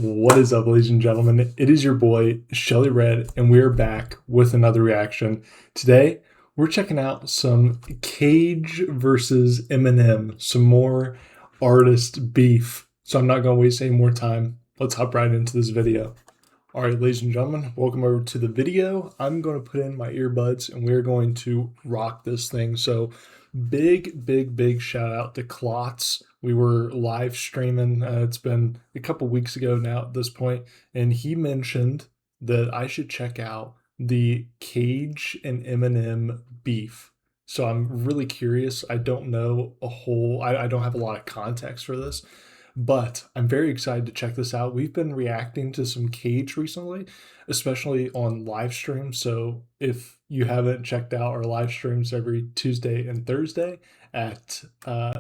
What is up, ladies and gentlemen? It is your boy, Shelly Red, and we're back with another reaction. Today, we're checking out some Cage versus Eminem, some more artist beef. So I'm not going to waste any more time. Let's hop right into this video. All right, ladies and gentlemen, welcome over to the video. I'm going to put in my earbuds, and we're going to rock this thing. So big shout out to Klotz. We were live streaming. It's been a couple weeks ago now at this point, and he mentioned that I should check out the Cage and Eminem beef. So I'm really curious. I don't know I don't have a lot of context for this, but I'm very excited to check this out. We've been reacting to some Cage recently, especially on live streams. So if you haven't checked out our live streams every Tuesday and Thursday at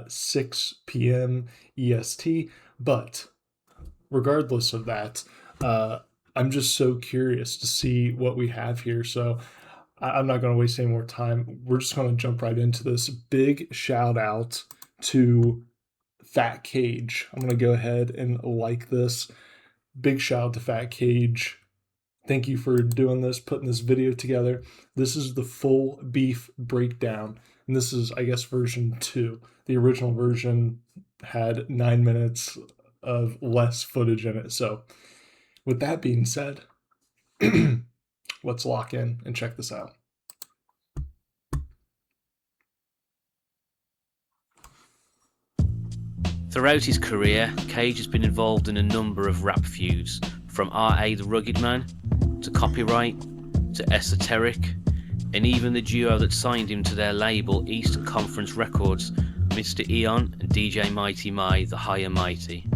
6 p.m. EST, but regardless of that, I'm just so curious to see what we have here. So I'm not going to waste any more time. We're just going to jump right into this. Big shout out to Fat Cage. I'm going to go ahead and like this. Big shout out to Fat Cage. Thank you for doing this, putting this video together. This is the full beef breakdown, and this is, I guess, version 2. The original version had 9 minutes of less footage in it. So with that being said, let's lock in and check this out. Throughout his career, Cage has been involved in a number of rap feuds, from R.A. the Rugged Man, to Copyright, to Esoteric, and even the duo that signed him to their label Eastern Conference Records, Mr. Eon and DJ Mighty Mai, the Higher Mighty.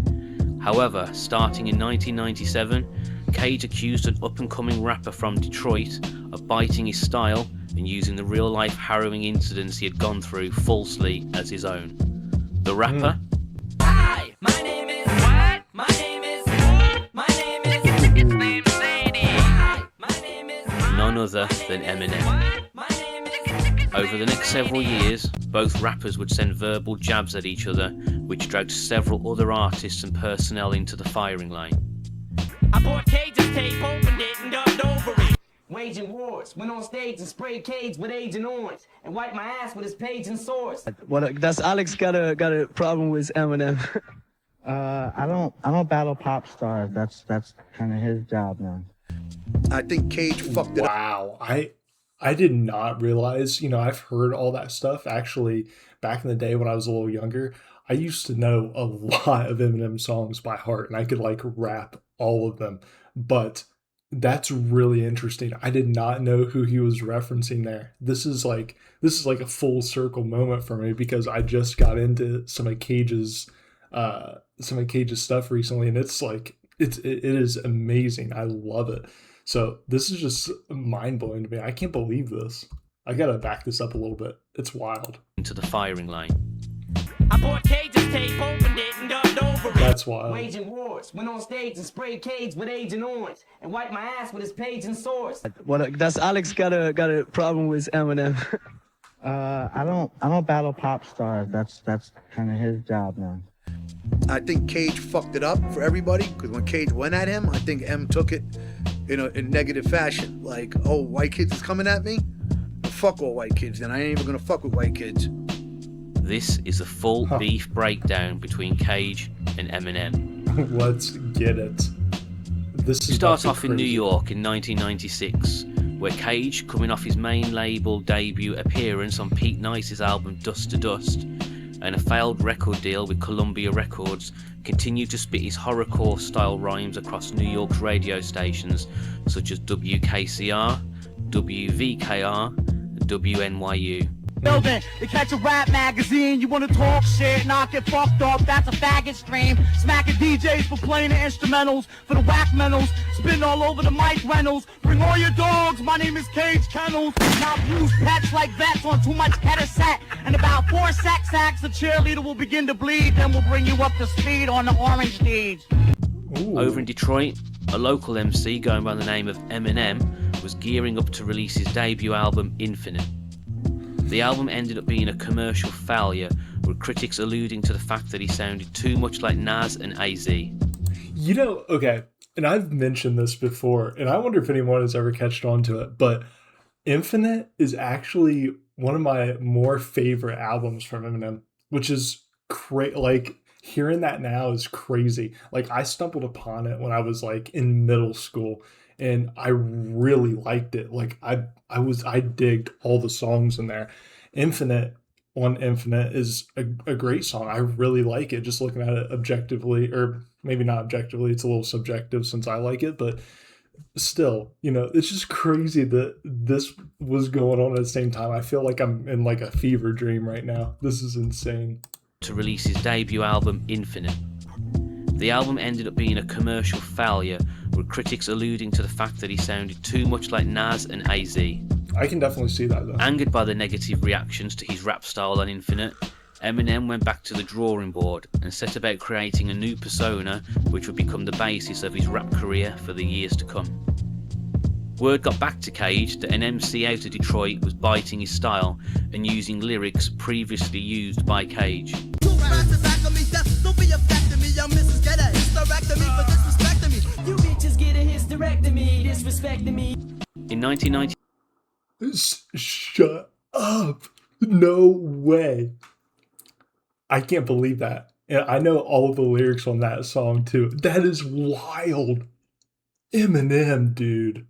However, starting in 1997, Cage accused an up-and-coming rapper from Detroit of biting his style and using the real-life harrowing incidents he had gone through falsely as his own. The rapper... Hi, my name is what? My name is His name's Sadie. My name is none other than Eminem. My name is Over the next several years, both rappers would send verbal jabs at each other, which dragged several other artists and personnel into the firing line. I bought Cage's tape, opened it, and dubbed over it. Waging wars, went on stage and sprayed Cage with Agent Orange, and wiped my ass with his page and source. Well, that's Alex got a problem with Eminem. I don't battle pop stars. That's kind of his job now. I think Cage fucked it up. Wow. I did not realize, I've heard all that stuff. Actually, back in the day when I was a little younger, I used to know a lot of Eminem songs by heart, and I could rap all of them. But that's really interesting. I did not know who he was referencing there. This is like a full circle moment for me, because I just got into some of Cage's stuff recently, and it is amazing. I love it. So this is just mind blowing to me. I can't believe this. I gotta back this up a little bit. It's wild. Into the firing line. I bought Cage's tape, opened it, and dubbed over it. That's wild. Waging wars, went on stage and sprayed Cage with Agent Orange, and wiped my ass with his page and source. Well, that's Alex got a problem with Eminem. I don't battle pop stars. That's kind of his job now. I think Cage fucked it up for everybody, because when Cage went at him, I think M took it in negative fashion. Like, oh, white kids is coming at me? Fuck all white kids, then I ain't even gonna fuck with white kids. This is a full beef breakdown between Cage and Eminem. Let's get it. This is Start off in New York in 1996, where Cage, coming off his main label debut appearance on Pete Nice's album Dust to Dust, and a failed record deal with Columbia Records, continued to spit his horrorcore style rhymes across New York's radio stations such as WKCR, WVKR, and WNYU. Building, they catch a rap magazine, you wanna talk shit, not get fucked up, that's a faggot stream. Smacking DJs for playing the instrumentals, for the whack mentals, spitting all over the mic rentals. Bring all your dogs, my name is Cage Kennels. Now bruise pets like vets on too much head set. And about 4 sex acts, the cheerleader will begin to bleed, then we'll bring you up to speed on the orange stage. Ooh. Over in Detroit, a local MC going by the name of Eminem was gearing up to release his debut album Infinite. The album ended up being a commercial failure, with critics alluding to the fact that he sounded too much like Nas and AZ. Okay, and I've mentioned this before, and I wonder if anyone has ever catched on to it, but Infinite is actually one of my more favorite albums from Eminem, which is like hearing that now is crazy. Like I stumbled upon it when I was like in middle school and I really liked it. Like I digged all the songs in there. Infinite on Infinite is a great song. I really like it just looking at it objectively, or maybe not objectively, it's a little subjective since I like it, but still, it's just crazy that this was going on at the same time. I feel like I'm in like a fever dream right now. This is insane. To release his debut album, Infinite. The album ended up being a commercial failure, with critics alluding to the fact that he sounded too much like Nas and AZ. I can definitely see that, though. Angered by the negative reactions to his rap style on Infinite, Eminem went back to the drawing board and set about creating a new persona which would become the basis of his rap career for the years to come. Word got back to Cage that an MC out of Detroit was biting his style and using lyrics previously used by Cage. In 1990, shut up. No way. I can't believe that. And I know all of the lyrics on that song too. That is wild. Eminem, dude.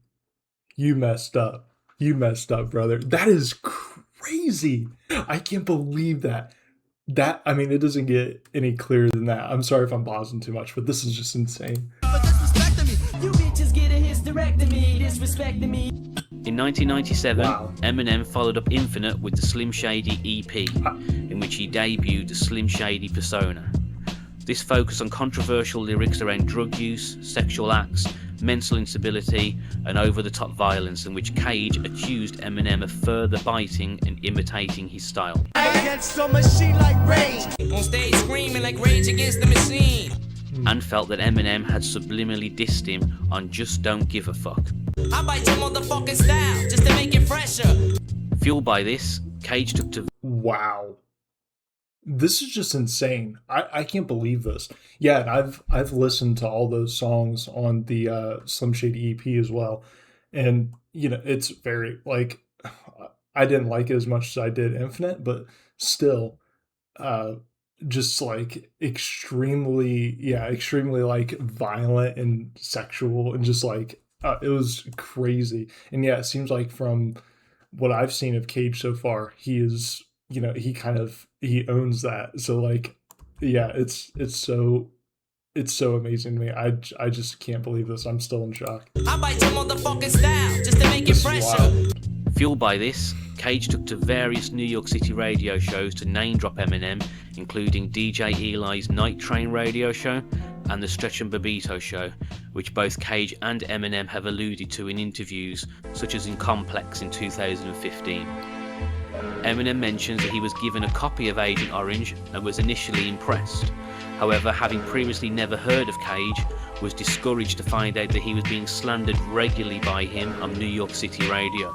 You messed up. You messed up, brother. That is crazy. I can't believe that. It doesn't get any clearer than that. I'm sorry if I'm pausing too much, but this is just insane. In 1997, Wow. Eminem followed up Infinite with the Slim Shady EP, in which he debuted the Slim Shady persona. This focused on controversial lyrics around drug use, sexual acts, mental instability, and over-the-top violence, in which Cage accused Eminem of further biting and imitating his style. Against a machine like Rage. On stage screaming like Rage Against the Machine. And felt that Eminem had subliminally dissed him on Just Don't Give a Fuck. I bite your motherfucking style just to make it fresher. Fueled by this, Cage took to Wow. This is just insane. I can't believe this. Yeah, and I've listened to all those songs on the Slim Shady EP as well. And it's very like I didn't like it as much as I did Infinite, but still just like extremely like violent and sexual and just like it was crazy. And yeah, it seems like from what I've seen of Cage so far, he is he owns that. So like, yeah, it's so amazing to me. I just can't believe this. I'm still in shock. I bite your motherfucking style just to make it This is fresher. wild. Fueled by this, Cage took to various New York City radio shows to name drop Eminem, including DJ Eli's Night Train radio show and the Stretch and Bobbito show, which both Cage and Eminem have alluded to in interviews, such as in Complex in 2015. Eminem mentions that he was given a copy of Agent Orange and was initially impressed. However, having previously never heard of Cage, was discouraged to find out that he was being slandered regularly by him on New York City radio.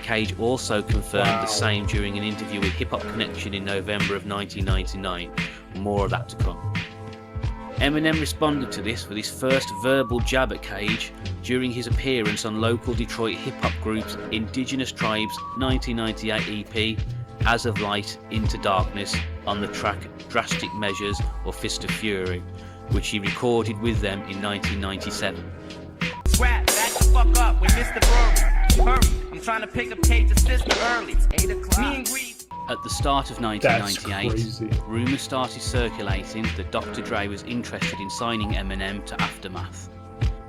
Cage also confirmed the same during an interview with Hip Hop Connection in November of 1999. More of that to come. Eminem responded to this with his first verbal jab at Cage during his appearance on local Detroit hip-hop group's Indigenous Tribes 1998 EP, As of Light Into Darkness, on the track Drastic Measures or Fist of Fury, which he recorded with them in 1997. Rap, back the fuck up with Mr. Burry. Hurry, I'm trying to pick up Cage's sister early. It's 8 o'clock. Me and Greed. At the start of That's 1998, crazy. rumours started circulating that Dr. Dre was interested in signing Eminem to Aftermath.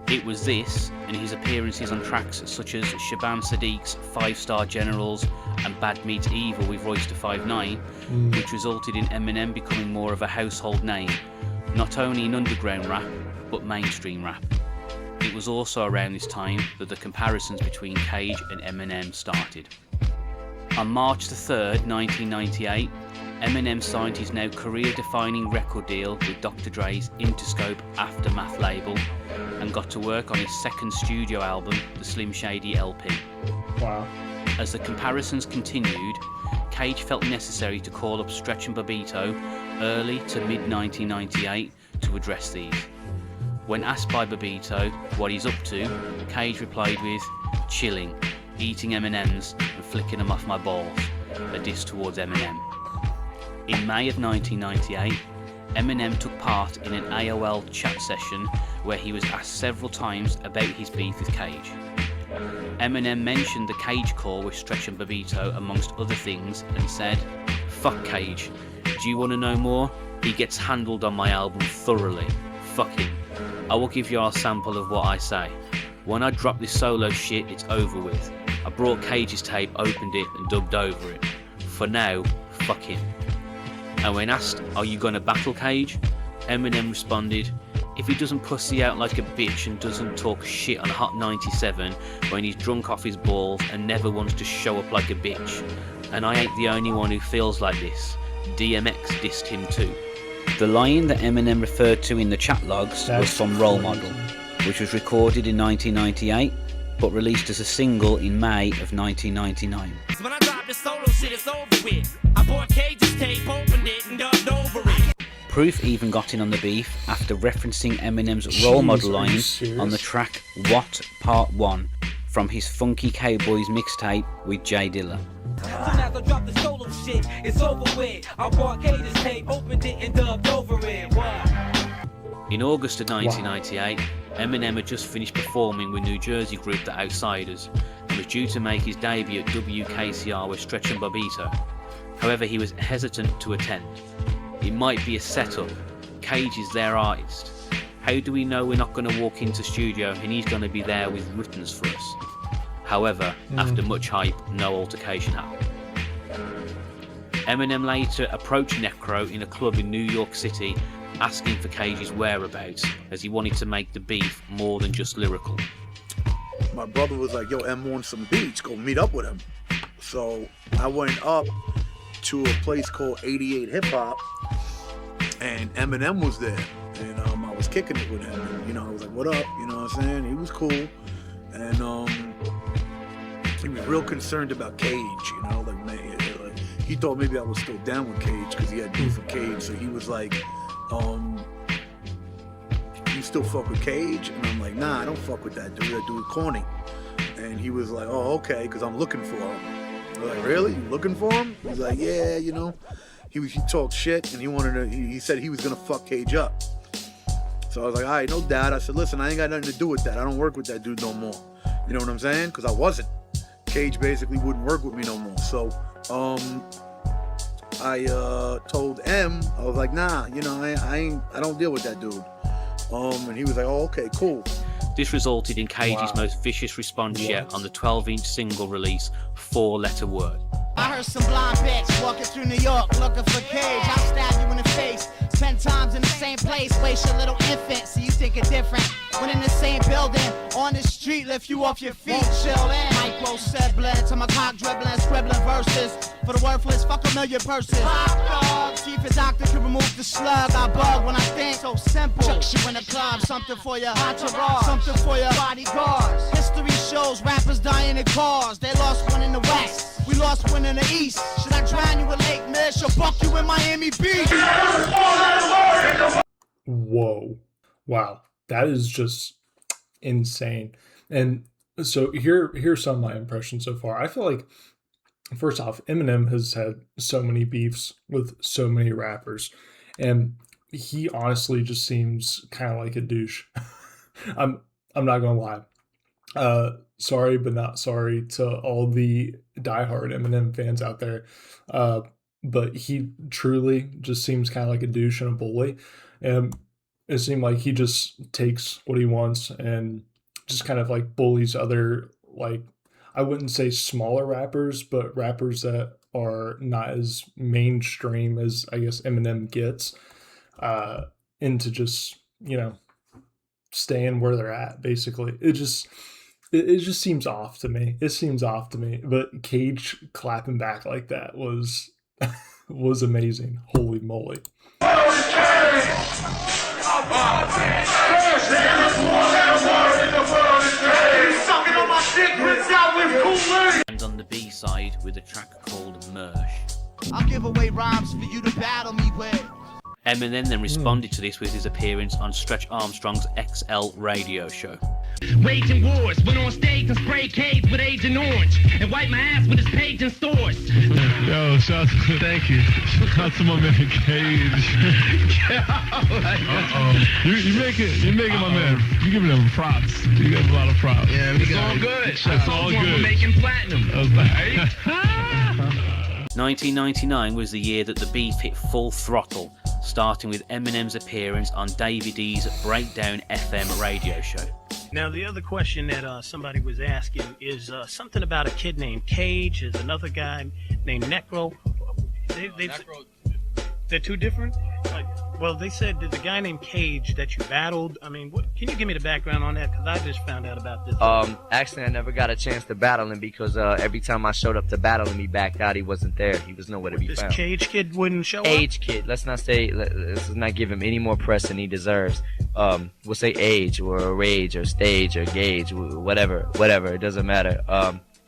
It was this, and his appearances on tracks such as Shaban Sadiq's 5-Star Generals and Bad Meets Evil with Royce da 5'9", which resulted in Eminem becoming more of a household name, not only in underground rap, but mainstream rap. It was also around this time that the comparisons between Cage and Eminem started. On March the 3rd, 1998, Eminem signed his now career-defining record deal with Dr. Dre's Interscope Aftermath label and got to work on his second studio album, the Slim Shady LP. Wow. As the comparisons continued, Cage felt necessary to call up Stretch and Bobbito early to mid-1998 to address these. When asked by Bobbito what he's up to, Cage replied with, "Chilling, eating M&Ms and flicking them off my balls," a diss towards Eminem. In May of 1998, Eminem took part in an AOL chat session where he was asked several times about his beef with Cage. Eminem mentioned the Cage call with Stretch and Bobbito amongst other things and said, "Fuck Cage, do you want to know more? He gets handled on my album thoroughly. Fuck him. I will give you a sample of what I say. When I drop this solo shit, it's over with. I brought Cage's tape, opened it and dubbed over it. For now, fuck him." And when asked, "Are you gonna battle Cage?" Eminem responded, "If he doesn't pussy out like a bitch and doesn't talk shit on Hot 97 when he's drunk off his balls and never wants to show up like a bitch. And I ain't the only one who feels like this. DMX dissed him too." The line that Eminem referred to in the chat logs was from Role Model, which was recorded in 1998 but released as a single in May of 1999. When I drop this solo shit, it's over with. I bought Cage's tape, opened it, and dubbed over it. Proof even got in on the beef after referencing Eminem's Role Model line on the track What Part 1 from his Funky Cowboys mixtape with Jay Dilla. Soon as I drop the solo shit, it's over with. I bought Cage's tape, opened it, and dubbed over it. What? In August of 1998, Eminem had just finished performing with New Jersey group The Outsiders and was due to make his debut at WKCR with Stretch and Bobbito. However, he was hesitant to attend. It might be a setup. Cage is their artist. How do we know we're not going to walk into studio and he's going to be there with writtens for us? However, after much hype, no altercation happened. Eminem later approached Necro in a club in New York City asking for Cage's whereabouts as he wanted to make the beef more than just lyrical. My brother was like, "Yo, M wants some beats, go meet up with him." So I went up to a place called 88 Hip Hop, and Eminem was there, and I was kicking it with him, and I was like, "What up?" You know what I'm saying? He was cool, and he was real concerned about Cage, like, man, like, he thought maybe I was still down with Cage because he had beef with Cage, so he was like, "You still fuck with Cage?" And I'm like, "Nah, I don't fuck with that dude. That dude corny." And he was like, "Oh, okay, because I'm looking for him." I was like, "Really? You looking for him?" He's like, "Yeah, He talked shit, and he said he was gonna fuck Cage up." So I was like, "All right, no doubt." I said, "Listen, I ain't got nothing to do with that. I don't work with that dude no more." You know what I'm saying? Because I wasn't. Cage basically wouldn't work with me no more. So I told M, I was like, "Nah, I don't deal with that dude." And he was like, "Oh, okay, cool." This resulted in Cage's most vicious response yet on the 12-inch single release, 4-Letter Word. I heard some blind bitch walking through New York looking for Cage. I'll stab you in the face 10 times in the same place. Waste your little infant so you think it different. When in the same building, on the street, lift you off your feet. Chill in. Micro sibling to my cock dribbling, scribbling verses. For the worthless, fuck a million purses. See if a doctor can remove the slug. I bug when I think so simple. Chuck you in the club, something for your entourage, something for your bodyguards. History shows rappers dying in cars. They lost one in the west, we lost one in the east. Should I drown you in Lake Mish or buck you in Miami Beach? Whoa. Wow. That is just insane. And so here's some of my impressions so far. I feel like, first off, Eminem has had so many beefs with so many rappers, and he honestly just seems kind of like a douche. I'm not gonna lie. Sorry, but not sorry to all the diehard Eminem fans out there. But he truly just seems kind of like a douche and a bully, and it seemed like he just takes what he wants and just kind of like bullies other, like, I wouldn't say smaller rappers, but rappers that are not as mainstream as I guess Eminem gets, into just, staying where they're at, basically. It just seems off to me. It seems off to me. But Cage clapping back like that was was amazing. Holy moly. And on the B-side with a track called Mersh. I'll give away rhymes for you to battle me with. Eminem then responded to this with his appearance on Stretch Armstrong's XL radio show. Waging wars, went on stage and sprayed cage with Agent Orange and wiped my ass with his page and source. Yo, thank you. Shout out to my man Cage. You're making my man. You giving him props. You got a lot of props. Yeah, it's all good. It's all good. We're making platinum. 1999 was the year that the beef hit full throttle, starting with Eminem's appearance on David E's Breakdown FM radio show. Now, the other question that somebody was asking is something about a kid named Cage. There's another guy named Necro. They're two different? Well, they said there's a guy named Cage that you battled. I mean, can you give me the background on that? Because I just found out about this. Actually, I never got a chance to battle him because every time I showed up to battle him, he backed out. He wasn't there. He was nowhere to be found. This Cage kid wouldn't show up? Age kid. Let's not give him any more press than he deserves. We'll say age or rage or stage or gauge, whatever. It doesn't matter.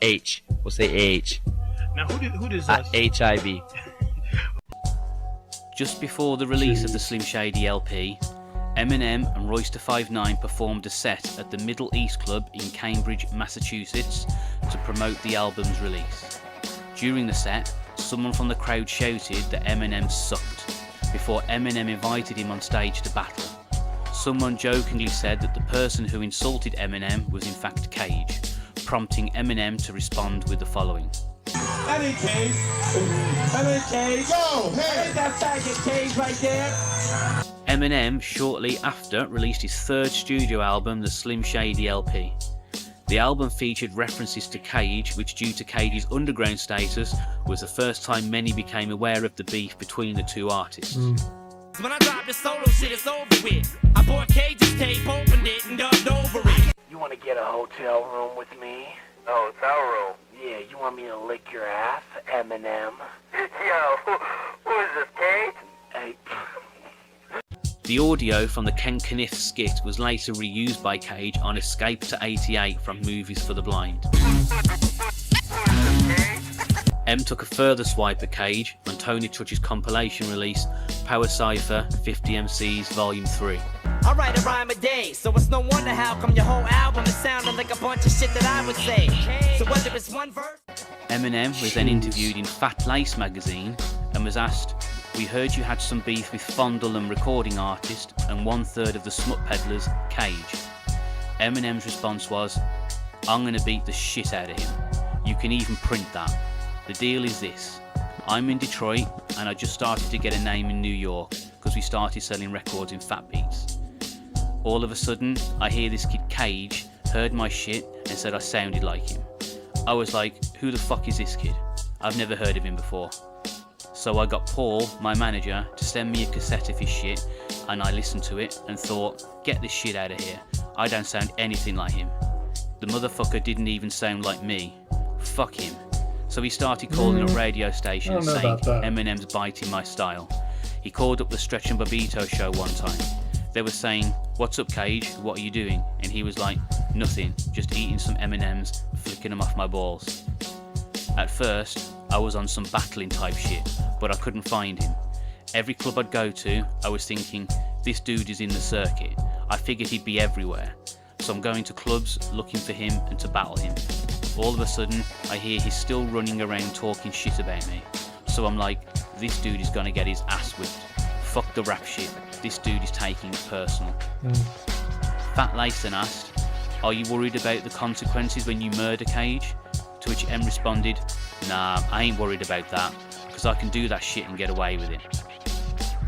H. We'll say age. Now, who does HIV. Just before the release of the Slim Shady LP, Eminem and Royce da 5'9" performed a set at the Middle East Club in Cambridge, Massachusetts to promote the album's release. During the set, someone from the crowd shouted that Eminem sucked, before Eminem invited him on stage to battle. Someone jokingly said that the person who insulted Eminem was in fact Cage, prompting Eminem to respond with the following. That ain't Cage. That ain't Cage. Yo, hey, ain't that faggot Cage right there? Eminem shortly after released his third studio album, the Slim Shady LP. The album featured references to Cage, which due to Cage's underground status was the first time many became aware of the beef between the two artists. When I dropped the solo shit, it's over with. I bought Cage's tape, opened it, and dubbed over it. You want to get a hotel room with me? A hotel room? Yeah, you want me to lick your ass, Eminem? Yo, who is this, Cage? Hey. The audio from the Ken Kniff skit was later reused by Cage on Escape to 88 from Movies for the Blind. M took a further swipe at Cage on Tony Touch's compilation release, Power Cypher 50 MCs Volume 3. I write a rhyme a day, so it's no wonder how come your whole album is sounding like a bunch of shit that I would say. So whether it's one verse... Eminem was then interviewed in Fat Lace magazine and was asked, "We heard you had some beef with Fondle and recording artist and 1/3 of the Smut Peddlers, Cage." Eminem's response was, "I'm gonna beat the shit out of him. You can even print that. The deal is this. I'm in Detroit and I just started to get a name in New York because we started selling records in Fat Beats. All of a sudden, I hear this kid Cage heard my shit and said I sounded like him. I was like, who the fuck is this kid? I've never heard of him before. So I got Paul, my manager, to send me a cassette of his shit and I listened to it and thought, get this shit out of here. I don't sound anything like him. The motherfucker didn't even sound like me. Fuck him." So he started calling up radio stations saying Eminem's biting my style. He called up the Stretch and Bobbito show one time. They were saying, "What's up, Cage? What are you doing?" And he was like, "Nothing, just eating some M&Ms, flicking them off my balls." At first, I was on some battling type shit, but I couldn't find him. Every club I'd go to, I was thinking, this dude is in the circuit. I figured he'd be everywhere. So I'm going to clubs looking for him and to battle him. All of a sudden, I hear he's still running around talking shit about me. So I'm like, this dude is gonna get his ass whipped. Fuck the rap shit. This dude is taking it personal. Fat Lace then asked, "Are you worried about the consequences when you murder Cage?" To which M responded, "Nah, I ain't worried about that, because I can do that shit and get away with it."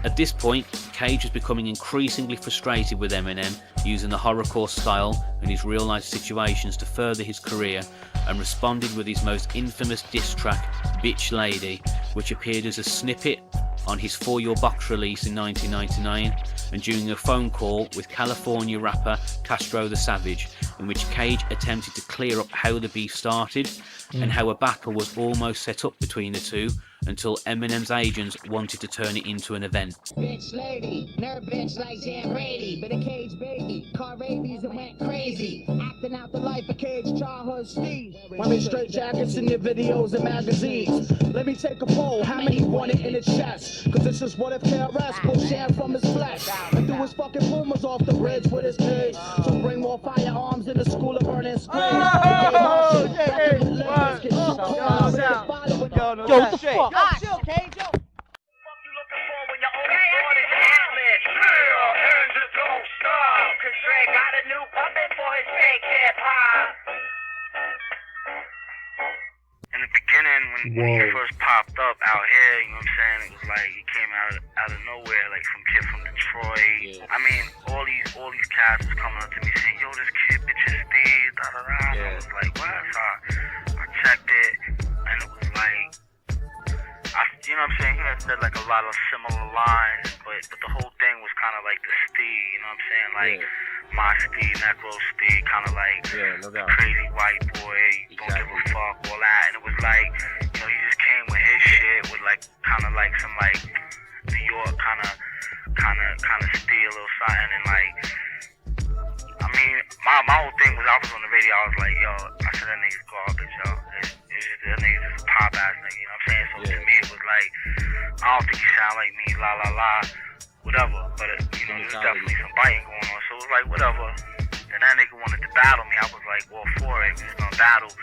At this point, Cage was becoming increasingly frustrated with Eminem using the horrorcore style and his real life situations to further his career, and responded with his most infamous diss track, Bitch Lady, which appeared as a snippet on his For Your Box release in 1999, and during a phone call with California rapper Castro the Savage, in which Cage attempted to clear up how the beef started and how a battle was almost set up between the two until Eminem's agents wanted to turn it into an event. Bitch lady, nerve bitch like Jan Brady, but a cage baby, car rabies and went crazy, acting out the life of Cage childhood Steve. Wearing straight jackets in your videos and magazines. Let me take a poll, how many want it in the chest? Cause this is what if KRS pulled Shan from his flesh and threw his fucking boomers off the bridge with his page. So bring more firearms in the school of burning springs. Yo, what the fuck? Chill, Cage, yo. In the beginning, when he first popped up out here, you know what I'm saying, it was like he came out of nowhere, like some kid from Detroit. I mean, all these cats was coming up to me saying, yo, this kid bitch is Steve, da da da. I was like, what? So I checked it, and it was like, you know what I'm saying, he had said like a lot of similar lines, but the whole thing was kind of like the Steve, you know what I'm saying, like my Steve, Necro Steve, kind of like the crazy white boy, don't give a fuck, all that, and it was like, you know, he just came with his shit with like kind of like some like New York kind of steel or something, and like, I mean, my whole thing was, I was on the radio, I was like, yo, I said that nigga's garbage, yo. That nigga's just a pop ass nigga, you know what I'm saying? So to me it was like, I don't think he sound like me, la la la, whatever. But you know, there's definitely some biting going on. So it was like, whatever. And that nigga wanted to battle me. I was like, well, for it, we was gonna battle.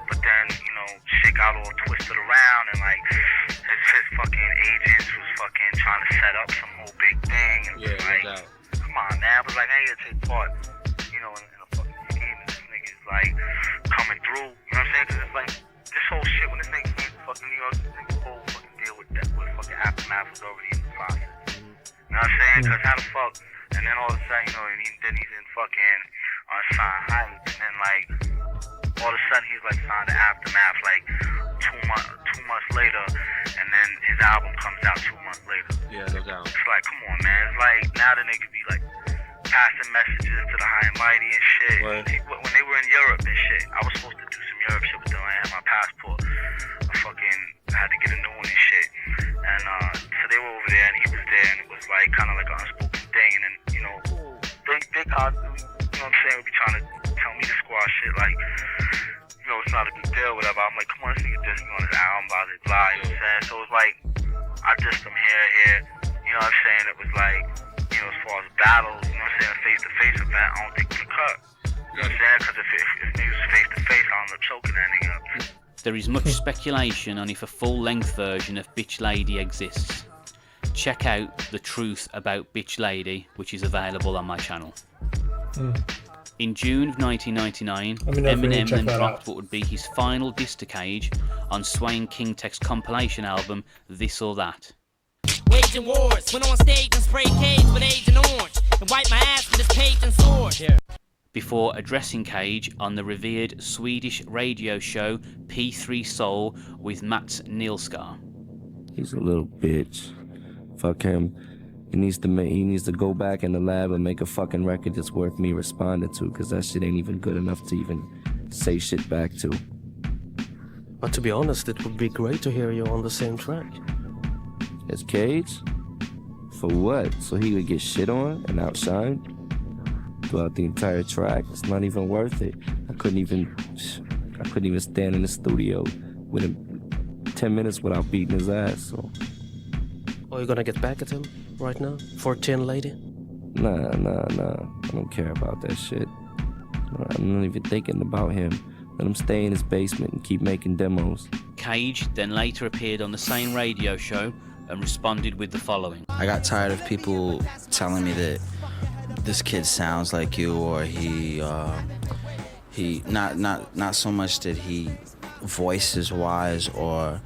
But then, you know, shit got all twisted around, and like his fucking agents was fucking trying to set up some whole big thing. And it was like, come on, man. I was like, I ain't gonna take part, you know, in a fucking scheme. And this nigga's like coming through, you know what I'm saying? Cause it's like, this whole shit, when this nigga came to fucking New York, this nigga's whole fucking deal with that, with fucking Aftermath was already in the process. You know what I'm saying? Cause how the fuck, and then all of a sudden, you know, and then he's in fucking Sign Heights, and then like, all of a sudden he's like signed to Aftermath like 2 months later, and then his album comes out 2 months later. Yeah, no doubt. It's like, come on, man. It's like, now the nigga be like, passing messages to the high and mighty and shit. When they were in Europe and shit, I was supposed to do some Europe shit with them. I had my passport. I fucking had to get a new one and shit. And so they were over there and he was there, and it was like kind of like an unspoken thing. And then, you know, they got, you know what I'm saying, would be trying to tell me to squash shit like, you know, it's not a big deal, whatever. I'm like, come on, this nigga dissed me on his album, blah, blah, blah, you know what I'm saying? So it was like, I dissed him here, you know what I'm saying? It was like, you know, as far as battles, you know what I'm saying, face-to-face event, I don't think we could cut. You know what I'm saying? Because if niggas was face-to-face, I don't know, choking that nigga up. There is much speculation on if a full-length version of Bitch Lady exists. Check out The Truth About Bitch Lady, which is available on my channel. In June of 1999, Eminem then dropped what would be his final diss to Cage on Swaying King Tech's compilation album, This or That. Waging wars, went on stage and sprayed Cage with Agent Orange, and wiped my ass with his page and sword. Before addressing Cage on the revered Swedish radio show P3 Soul with Mats Nilskar. He's a little bitch. Fuck him. He needs to go back in the lab and make a fucking record that's worth me responding to, because that shit ain't even good enough to even say shit back to. But to be honest, it would be great to hear you on the same track. As Cage? For what? So he would get shit on and outshined? Throughout the entire track? It's not even worth it. I couldn't even stand in the studio with him 10 minutes without beating his ass, so. Are you gonna get back at him right now? For Tin Lady? Nah. I don't care about that shit. I'm not even thinking about him. Let him stay in his basement and keep making demos. Cage then later appeared on the same radio show and responded with the following. I got tired of people telling me that this kid sounds like you, or he not so much that he voices wise or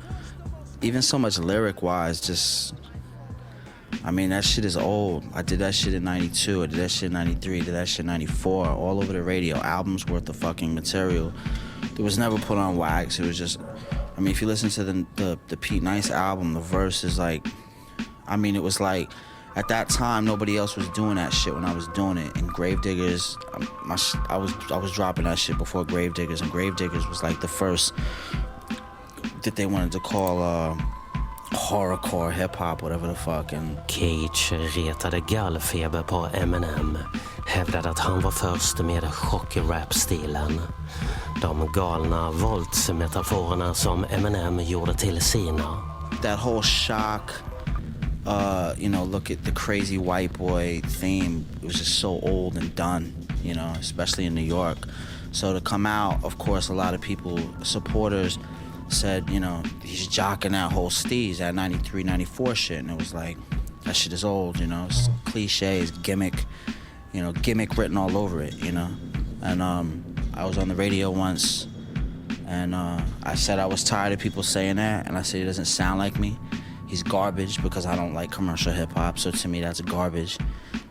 even so much lyric wise, just, I mean, that shit is old. I did that shit in 92, I did that shit in 93, I did that shit in 94, all over the radio, albums worth of fucking material. It was never put on wax. It was just, I mean, if you listen to the Pete Nice album, the verse is like, I mean, it was like at that time, nobody else was doing that shit when I was doing it. And Gravediggers, I was dropping that shit before Gravediggers, and Gravediggers was like the first that they wanted to call horrorcore hip-hop, whatever the fuck. And Cage retade gallfeber på Eminem, hävdade att han var först med chock-rap-stilen. De galna våldsmetaforerna som Eminem gjorde till sina. That whole shock, you know, look at the crazy white boy theme. It was just so old and done, you know, especially in New York. So to come out, of course, a lot of people, supporters, said, you know, he's jocking that whole steez, that 93, 94 shit. And it was like, that shit is old, you know, it's cliches, gimmick, you know, gimmick written all over it, you know. And I was on the radio once, and I said I was tired of people saying that, and I said he doesn't sound like me. He's garbage because I don't like commercial hip-hop, so to me that's garbage.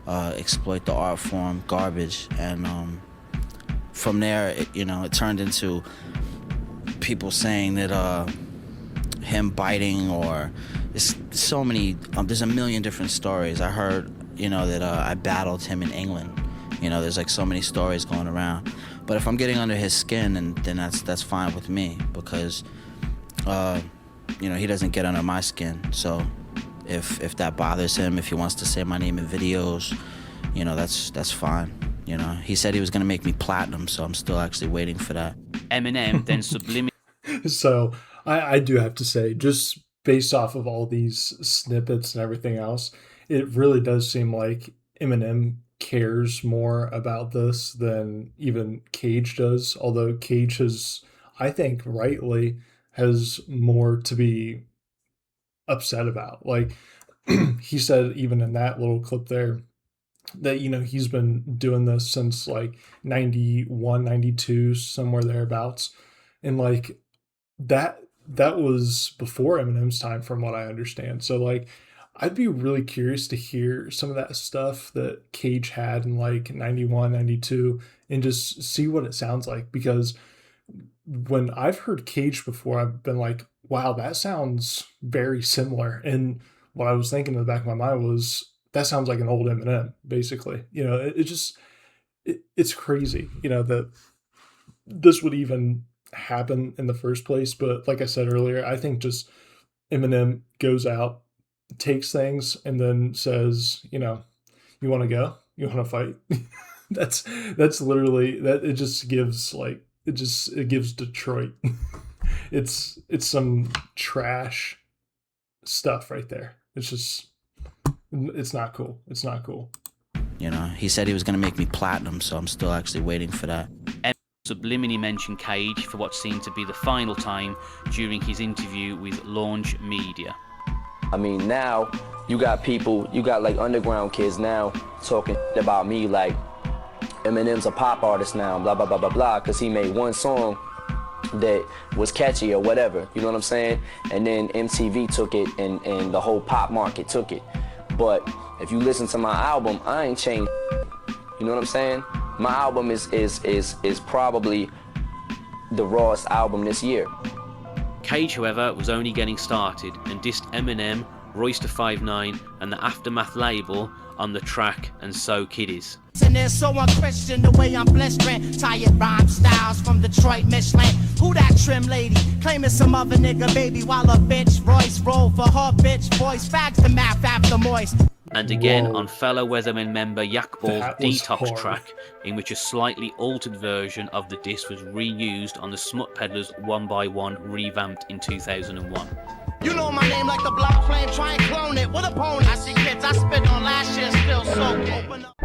Exploit the art form, garbage. And from there, it turned into people saying that him biting, or it's so many, there's a million different stories. I heard, that I battled him in England. There's like so many stories going around. But if I'm getting under his skin, then that's fine with me, because he doesn't get under my skin. So if that bothers him, if he wants to say my name in videos, that's fine. He said he was gonna make me platinum, so I'm still actually waiting for that. Eminem then subliminally. So I do have to say, just based off of all these snippets and everything else, it really does seem like Eminem cares more about this than even Cage does. Although Cage has, I think rightly, has more to be upset about. Like he said, even in that little clip there, that he's been doing this since like 91, 92, somewhere thereabouts, and like that was before Eminem's time, from what I understand. So like I'd be really curious to hear some of that stuff that Cage had in like 91, 92, and just see what it sounds like, because when I've heard Cage before, I've been like, wow, that sounds very similar. And what I was thinking in the back of my mind was, that sounds like an old Eminem, basically. It's crazy, that this would even happen in the first place. But like I said earlier, I think just Eminem goes out, takes things, and then says, you want to go? You want to fight? that's literally that. It just gives it gives Detroit. it's some trash stuff right there. It's not cool. It's not cool. He said he was going to make me platinum, so I'm still actually waiting for that. Subliminally mentioned Cage for what seemed to be the final time during his interview with Launch Media. I mean, now you got like underground kids now talking about me like Eminem's a pop artist now, blah, blah, blah, blah, blah, because he made one song that was catchy or whatever, you know what I'm saying? And then MTV took it, and the whole pop market took it. But if you listen to my album, I ain't changed, you know what I'm saying? My album is probably the rawest album this year. Cage, however, was only getting started and dissed Eminem, Royce da 5'9", and the Aftermath label on the track And So Kiddies. And they're so unchristian the way I'm blistering. Tired rhyme styles from Detroit, Michelin. Who that trim lady? Claiming some other nigga baby while a bitch Royce roll for her bitch voice. Fags the math after moist. And again on fellow Weathermen member Yak Ball's That was Detox hard. track, in which a slightly altered version of the diss was reused on the Smut Peddlers 1x1 revamped in 2001. You know my name like the black flame, try and clone it. What a pony. I see kids I spit on last year still soaked. Open up.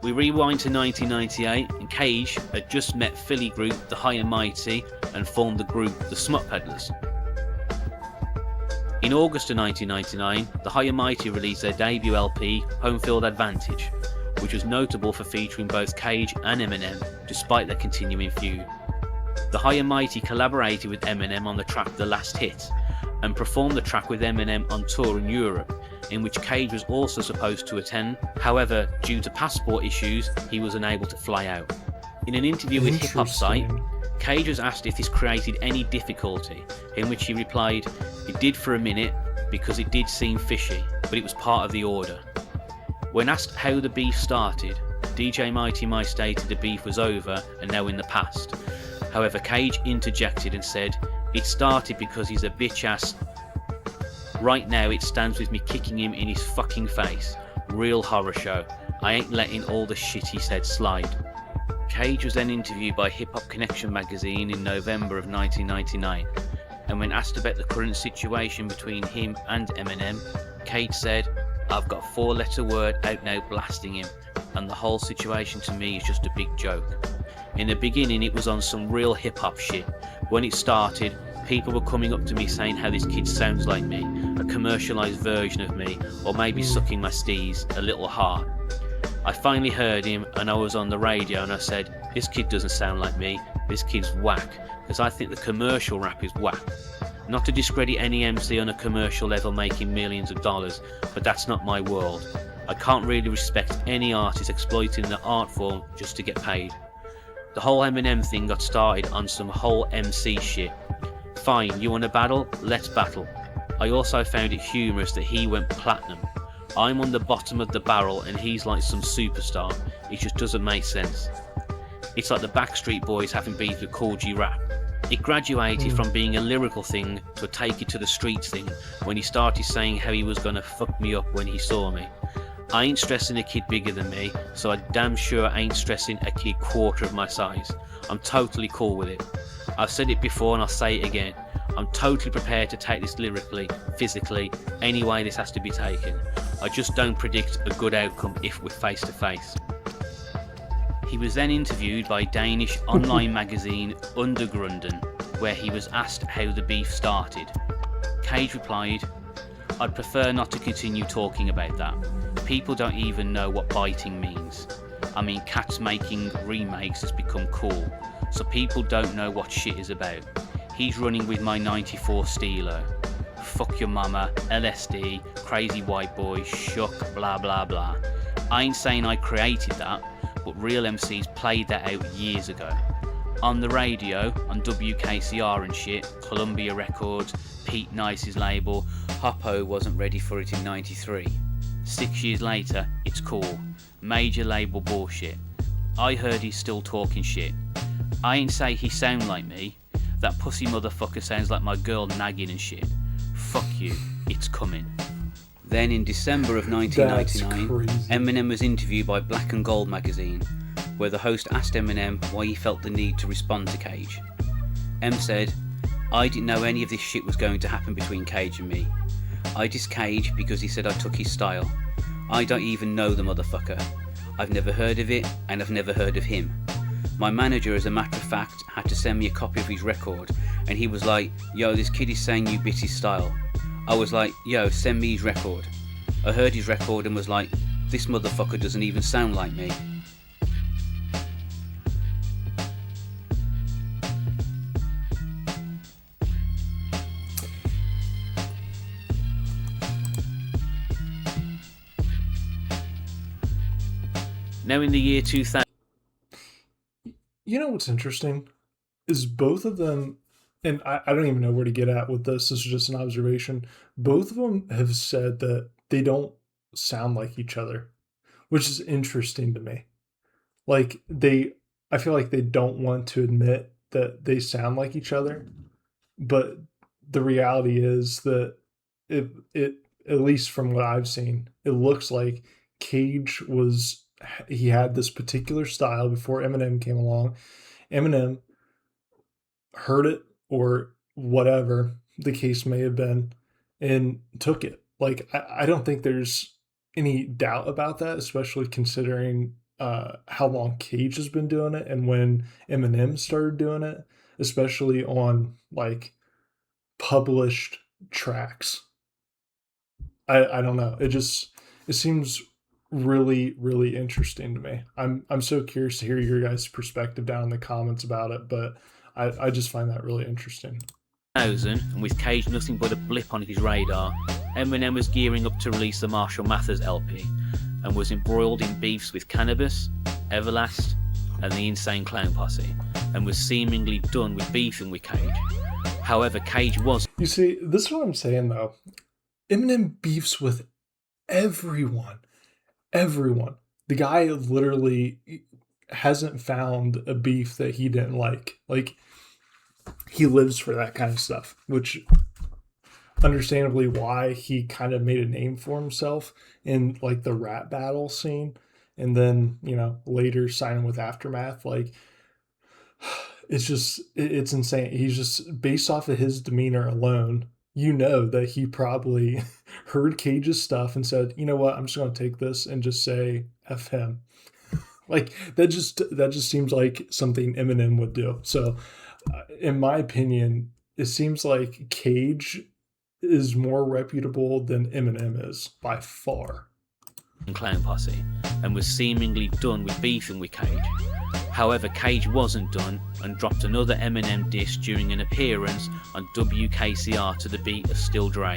We rewind to 1998, and Cage had just met Philly group The High and Mighty and formed the group The Smut Peddlers. In August of 1999, The High and Mighty released their debut LP, Home Field Advantage, which was notable for featuring both Cage and Eminem, despite their continuing feud. The High and Mighty collaborated with Eminem on the track The Last Hit, and performed the track with Eminem on tour in Europe, in which Cage was also supposed to attend. However, due to passport issues, he was unable to fly out. In an interview with Hip Hop Site, Cage was asked if this created any difficulty, in which he replied, "It did for a minute, because it did seem fishy, but it was part of the order. When asked how the beef started, DJ Mighty Mo stated the beef was over and now in the past. However, Cage interjected and said, "It started because he's a bitch ass. Right now it stands with me kicking him in his fucking face. Real horror show. I ain't letting all the shit he said slide." Cage was then interviewed by Hip Hop Connection magazine in November of 1999, and when asked about the current situation between him and Eminem, Cage said, "I've got a 4-letter word out now blasting him, and the whole situation to me is just a big joke. In the beginning it was on some real hip hop shit. When it started, people were coming up to me saying how this kid sounds like me, a commercialised version of me, or maybe sucking my steez, a little hard. I finally heard him and I was on the radio and I said, this kid doesn't sound like me, this kid's whack, because I think the commercial rap is whack. Not to discredit any MC on a commercial level making millions of dollars, but that's not my world. I can't really respect any artist exploiting the art form just to get paid. The whole Eminem thing got started on some whole MC shit. Fine, you want to battle? Let's battle. I also found it humorous that he went platinum. I'm on the bottom of the barrel and he's like some superstar. It just doesn't make sense. It's like the Backstreet Boys having beef with Cool G Rap. It graduated from being a lyrical thing to a take it to the streets thing when he started saying how he was gonna fuck me up when he saw me. I ain't stressing a kid bigger than me, so I damn sure ain't stressing a kid quarter of my size. I'm totally cool with it. I've said it before and I'll say it again. I'm totally prepared to take this lyrically, physically, any way this has to be taken. I just don't predict a good outcome if we're face to face. He was then interviewed by Danish online magazine Undergrunden, where he was asked how the beef started. Cage replied, "I'd prefer not to continue talking about that. People don't even know what biting means. I mean, cats making remakes has become cool, so people don't know what shit is about. He's running with my 94 Steelo. Fuck your mama, LSD, crazy white boy, shuck, blah blah blah. I ain't saying I created that, but real MCs played that out years ago. On the radio, on WKCR and shit, Columbia Records, Pete Nice's label, Hoppo wasn't ready for it in 93. 6 years later, it's cool. Major label bullshit. I heard he's still talking shit. I ain't say he sound like me. That pussy motherfucker sounds like my girl nagging and shit. Fuck you, it's coming." Then in December of 1999, Eminem was interviewed by Black and Gold magazine, where the host asked Eminem why he felt the need to respond to Cage. M said, "I didn't know any of this shit was going to happen between Cage and me. I dissed Cage because he said I took his style. I don't even know the motherfucker. I've never heard of it, and I've never heard of him. My manager, as a matter of fact, had to send me a copy of his record, and he was like, yo, this kid is saying you bit his style. I was like, yo, send me his record. I heard his record and was like, this motherfucker doesn't even sound like me." Now in the year 2000... You know what's interesting is both of them, and I don't even know where to get at with this. This is just an observation. Both of them have said that they don't sound like each other, which is interesting to me. Like I feel like they don't want to admit that they sound like each other, but the reality is that it at least from what I've seen, it looks like Cage he had this particular style before Eminem came along. Eminem heard it, or whatever the case may have been, and took it. Like, I don't think there's any doubt about that, especially considering how long Cage has been doing it and when Eminem started doing it, especially on like published tracks. I don't know. It seems really, really interesting to me. I'm so curious to hear your guys' perspective down in the comments about it, but I just find that really interesting. And with Cage nothing but a blip on his radar, Eminem was gearing up to release the Marshall Mathers LP and was embroiled in beefs with Cannabis, Everlast and the Insane Clown Posse, and was seemingly done with beefing with Cage. However, Cage was... You see, this is what I'm saying though. Eminem beefs with everyone. Everyone. The guy literally hasn't found a beef that he didn't like. Like, he lives for that kind of stuff, which understandably why he kind of made a name for himself in like the rap battle scene, and then, you know, later signing with Aftermath. Like, it's insane. He's just, based off of his demeanor alone, you know that he probably heard Cage's stuff and said, you know what, I'm just going to take this and just say F him. Like, that just seems like something Eminem would do. So in my opinion, it seems like Cage is more reputable than Eminem is by far. Clown Posse, and was seemingly done with beefing with Cage. However, Cage wasn't done and dropped another Eminem diss during an appearance on WKCR to the beat of Still Dre.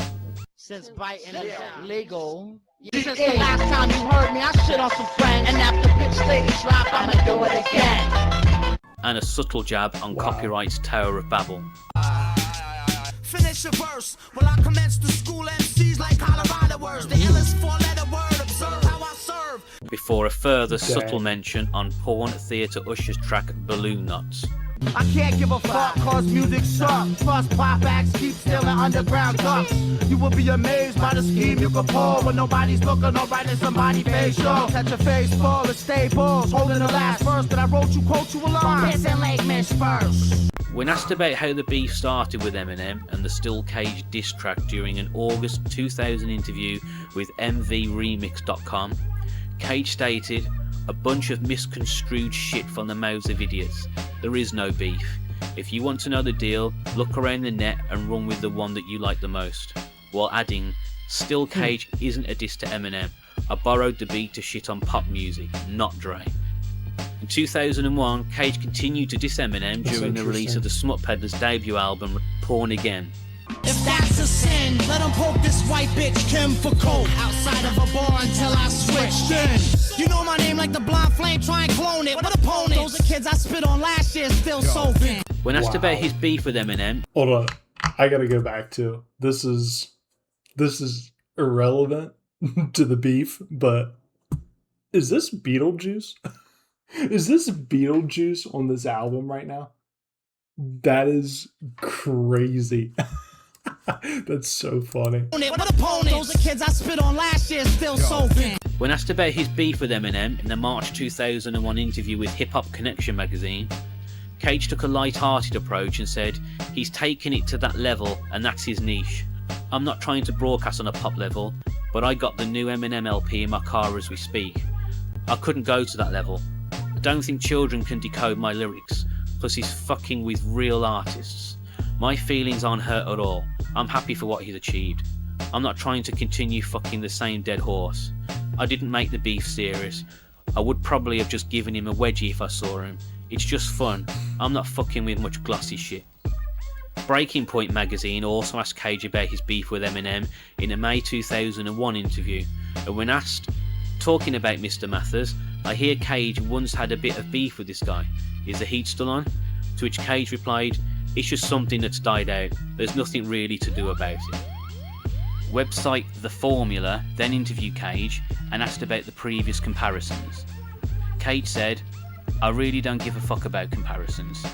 Since biting is legal. Since the last time you heard me, I shit on some friends. And after bitch ladies drop, I'ma do it again. And a subtle jab on Copyright's Tower of Babel. Finish a verse. Well, I commence to school MCs like Colorado words. The illest four-letter word. Observe how I serve. Before a further subtle mention on Porn Theatre Usher's track Balloon Knots. I can't give a fuck cause music sucks. Plus pop acts keep stealing underground ducks. You will be amazed by the scheme you can pull when nobody's looking or writing somebody facial. Catch a face full of staples, holding the last verse that I wrote you, quote you along. Piss and Lake Miss first. When asked about how the beef started with Eminem and the Still Cage diss track during an August 2000 interview with MVRemix.com, Cage stated, "A bunch of misconstrued shit from the mouths of idiots. There is no beef. If you want to know the deal, look around the net and run with the one that you like the most." While adding, "Still Cage isn't a diss to Eminem. I borrowed the beat to shit on pop music, not Dre." In 2001, Cage continued to diss Eminem during the release of the Smut Peddlers' debut album, Porn Again. If that's a sin, let him poke this white bitch Kim for coke outside of a bar until I switched in. You know my name like the blonde flame, try and clone it. What opponent? Those are kids I spit on last year, still soaking. When asked about his beef with Eminem, hold on, I gotta go back to this is irrelevant to the beef, but is this Beetlejuice? Is this Beetlejuice on this album right now? That is crazy. That's so funny. What opponent? Those are kids I spit on last year, still soaking. When asked about his beef with Eminem in a March 2001 interview with Hip Hop Connection magazine, Cage took a light-hearted approach and said, "He's taken it to that level and that's his niche. I'm not trying to broadcast on a pop level, but I got the new Eminem LP in my car as we speak. I couldn't go to that level. I don't think children can decode my lyrics, plus he's fucking with real artists. My feelings aren't hurt at all. I'm happy for what he's achieved. I'm not trying to continue fucking the same dead horse. I didn't make the beef serious. I would probably have just given him a wedgie if I saw him. It's just fun. I'm not fucking with much glossy shit." Breaking Point magazine also asked Cage about his beef with Eminem in a May 2001 interview, and when asked, "Talking about Mr. Mathers, I hear Cage once had a bit of beef with this guy. Is the heat still on?" To which Cage replied, "It's just something that's died out. There's nothing really to do about it." Website The Formula then interviewed Cage and asked about the previous comparisons. Cage said, "I really don't give a fuck about comparisons.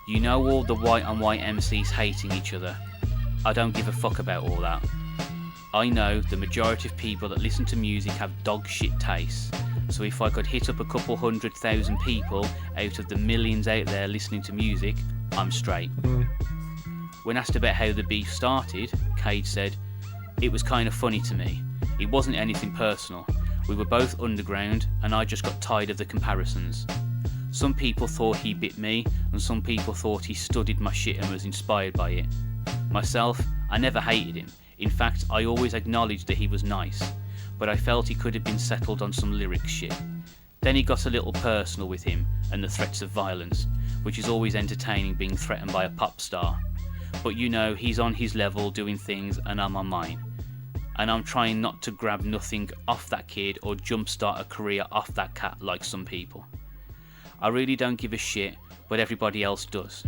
You know all the white on white MCs hating each other. I don't give a fuck about all that. I know the majority of people that listen to music have dog shit tastes, so if I could hit up a couple 100,000 people out of the millions out there listening to music, I'm straight." When asked about how the beef started, Cage said, "It was kind of funny to me. It wasn't anything personal. We were both underground and I just got tired of the comparisons. Some people thought he bit me and some people thought he studied my shit and was inspired by it. Myself, I never hated him. In fact, I always acknowledged that he was nice, but I felt he could have been settled on some lyric shit. Then he got a little personal with him and the threats of violence, which is always entertaining being threatened by a pop star. But you know, he's on his level doing things and I'm on mine. And I'm trying not to grab nothing off that kid or jumpstart a career off that cat like some people. I really don't give a shit, but everybody else does.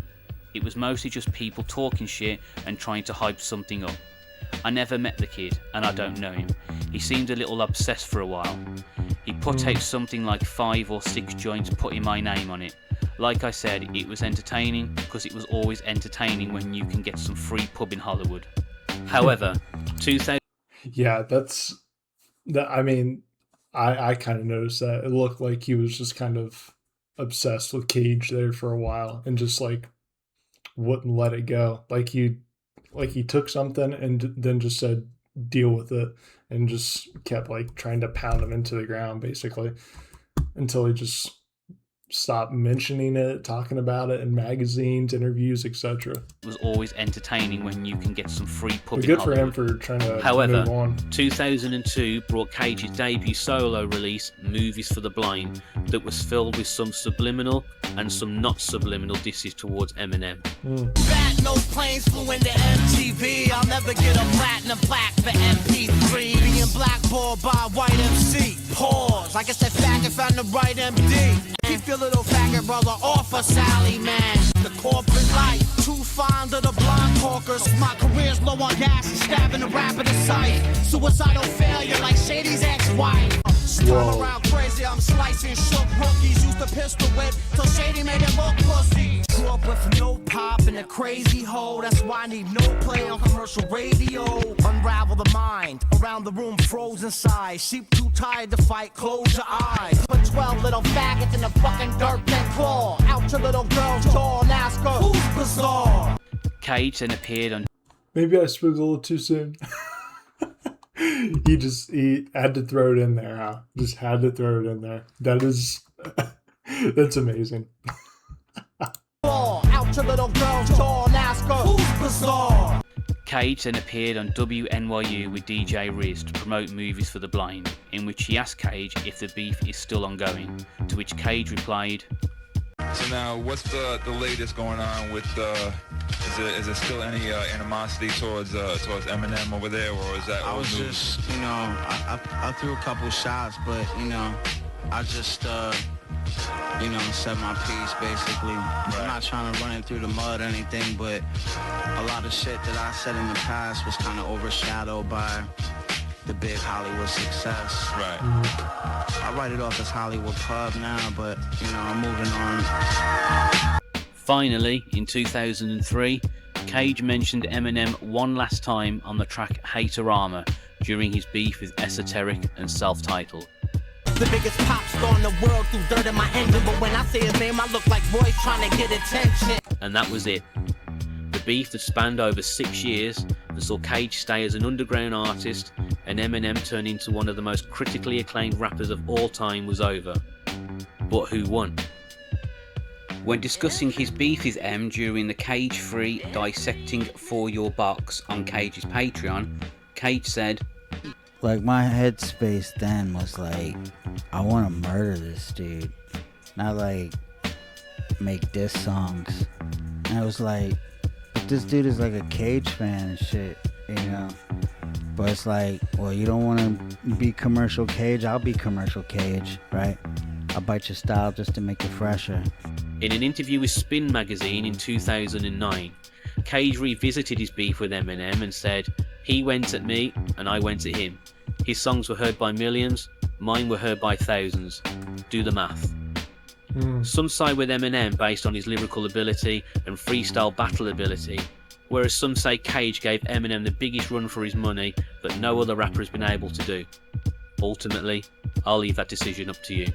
It was mostly just people talking shit and trying to hype something up. I never met the kid, and I don't know him. He seemed a little obsessed for a while. He put out something like 5 or 6 joints putting my name on it. Like I said, it was entertaining, because it was always entertaining when you can get some free pub in Hollywood. However, 2000... Yeah, I mean, I kind of noticed that. It looked like he was just kind of obsessed with Cage there for a while and just like wouldn't let it go. Like he took something and then just said deal with it and just kept like trying to pound him into the ground basically until he just stopped mentioning it, talking about it in magazines, interviews, etc. It was always entertaining when you can get some free pub But in good for him Hollywood. for trying to However, move on. 2002 brought Cage's debut solo release, Movies for the Blind, that was filled with some subliminal and some not subliminal disses towards Eminem. Fat no planes flew into MTV. I'll never get a platinum plaque for MP3. Being blackballed by a white MC. Pause. I guess that faggot found the right MD. Keep your little faggot brother off of Sally, man. The corporate life, too fond of the blonde talkers. My career's low on gas and stabbing the rap in the sight. Suicidal failure like Shady's ex-wife. Storm around crazy, I'm slicing shook rookies. Used to pistol whip till Shady made it look pussy. Grew up with no pop and a crazy hoe. That's why I need no play on commercial radio. Unravel the mind, around the room froze inside. Sheep too tired to fight, close your eyes. Put 12 little faggots in the fucking dirt, then claw. Out your little girl's jaw and ask her, who's bizarre? Cage then appeared on... Maybe I spoke a little too soon. He had to throw it in there, huh? Just had to throw it in there. That's amazing. Out your little girl's jaw and ask her, who's bizarre? Cage then appeared on WNYU with DJ Riz to promote Movies for the Blind, in which he asked Cage if the beef is still ongoing, to which Cage replied, So now, what's the latest going on with, is there still any animosity towards Eminem over there, or is that I was old news? just, I threw a couple shots, but, I just, said my piece, basically. I'm not trying to run it through the mud or anything, but a lot of shit that I said in the past was kind of overshadowed by the big Hollywood success. Right. I write it off as Hollywood pub now, but, I'm moving on. Finally, in 2003, Cage mentioned Eminem one last time on the track Haterama during his beef with Esoteric and Self-Titled. The biggest pop star in the world threw dirt in my engine, but when I say his name, I look like Royce trying to get attention. And that was it. The beef that spanned over 6 years and saw Cage stay as an underground artist and Eminem turn into one of the most critically acclaimed rappers of all time was over. But who won? When discussing his beef with M during the Cage-free Dissecting For Your box on Cage's Patreon, Cage said, Like, my headspace then was like, I want to murder this dude. Not like, make diss songs. And I was like, this dude is like a Cage fan and shit, But it's like, well, you don't want to be commercial Cage, I'll be commercial Cage, right? I'll bite your style just to make it fresher. In an interview with Spin magazine in 2009, Cage revisited his beef with Eminem and said, he went at me and I went at him. His songs were heard by millions, mine were heard by thousands. Do the math. Some side with Eminem based on his lyrical ability and freestyle battle ability, whereas some say Cage gave Eminem the biggest run for his money that no other rapper has been able to do. Ultimately, I'll leave that decision up to you.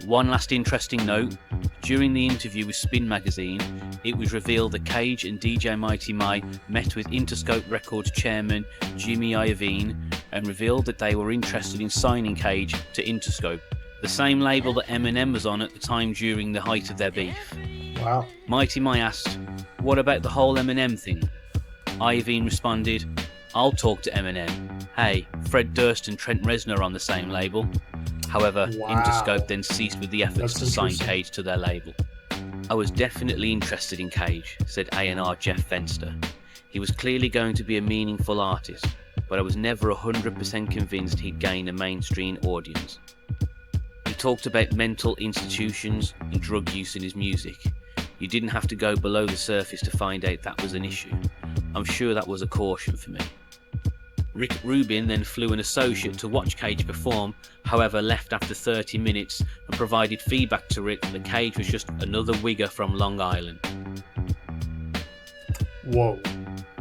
One last interesting note, during the interview with Spin magazine, it was revealed that Cage and DJ Mighty Mai met with Interscope Records chairman Jimmy Iovine and revealed that they were interested in signing Cage to Interscope, the same label that Eminem was on at the time during the height of their beef. Wow. Mighty Mai asked, what about the whole Eminem thing? Iovine responded, I'll talk to Eminem. Hey, Fred Durst and Trent Reznor on the same label. However, Interscope then ceased with the efforts to sign Cage to their label. I was definitely interested in Cage, said A&R Jeff Fenster. He was clearly going to be a meaningful artist, but I was never 100% convinced he'd gain a mainstream audience. He talked about mental institutions and drug use in his music. You didn't have to go below the surface to find out that was an issue. I'm sure that was a caution for me. Rick Rubin then flew an associate to watch Cage perform, however left after 30 minutes and provided feedback to Rick that Cage was just another wigger from Long Island. Whoa.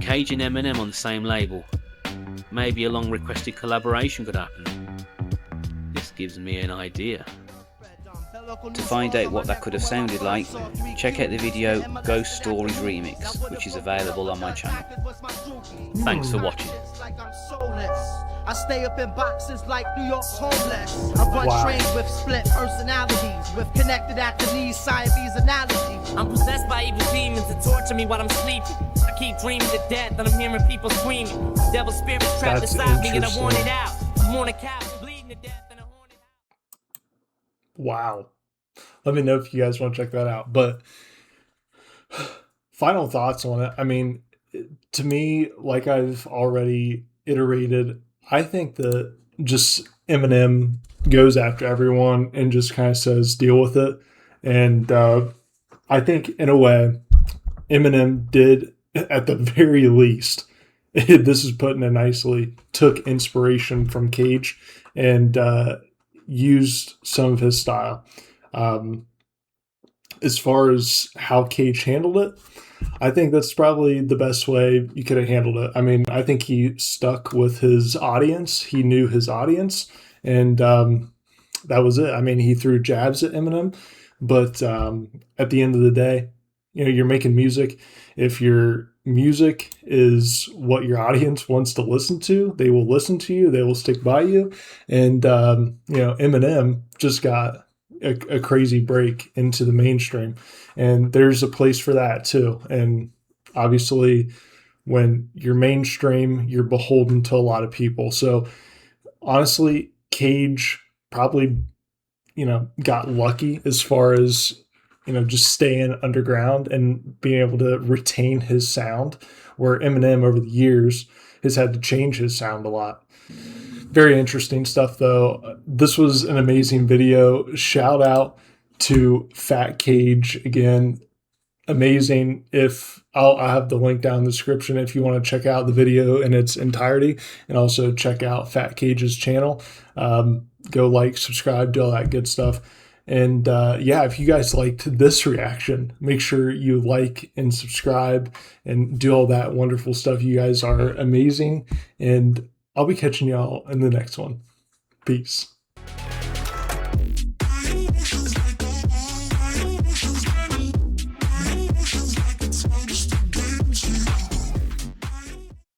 Cage and Eminem on the same label. Maybe a long requested collaboration could happen. This gives me an idea. To find out what that could have sounded like, check out the video Ghost Stories Remix, which is available on my channel. Thanks for watching. I stay up in boxes like New York's homeless. I run trains with split personalities, with connected at the knees, Siamese analogy. I'm possessed by evil demons that torture me while I'm sleeping. I keep dreaming to death and I'm hearing people screaming. Devil spirits trapped inside me and I want it out. I'm on a couch bleeding to death and I want it out. Wow. Let me know if you guys want to check that out. But final thoughts on it. I mean, to me, like I've already iterated, I think that just Eminem goes after everyone and just kind of says, deal with it. And I think in a way, Eminem did, at the very least, this is putting it nicely, took inspiration from Cage and used some of his style. As far as how Cage handled it, I think that's probably the best way you could have handled it. I mean, I think he stuck with his audience. He knew his audience, and that was it. I mean, he threw jabs at Eminem, but at the end of the day, you know, you're making music. If your music is what your audience wants to listen to, they will listen to you. They will stick by you. And, you know, Eminem just got a crazy break into the mainstream. And there's a place for that too. And obviously, when you're mainstream, you're beholden to a lot of people. So honestly, Cage probably, you know, got lucky as far as, you know, just staying underground and being able to retain his sound, where Eminem over the years has had to change his sound a lot. Very interesting stuff, though. This was an amazing video. Shout out to Fat Cage again. Amazing. I'll have the link down in the description if you want to check out the video in its entirety, and also check out Fat Cage's channel. Go like, subscribe, do all that good stuff. And yeah, if you guys liked this reaction, make sure you like and subscribe and do all that wonderful stuff. You guys are amazing, and I'll be catching y'all in the next one. Peace.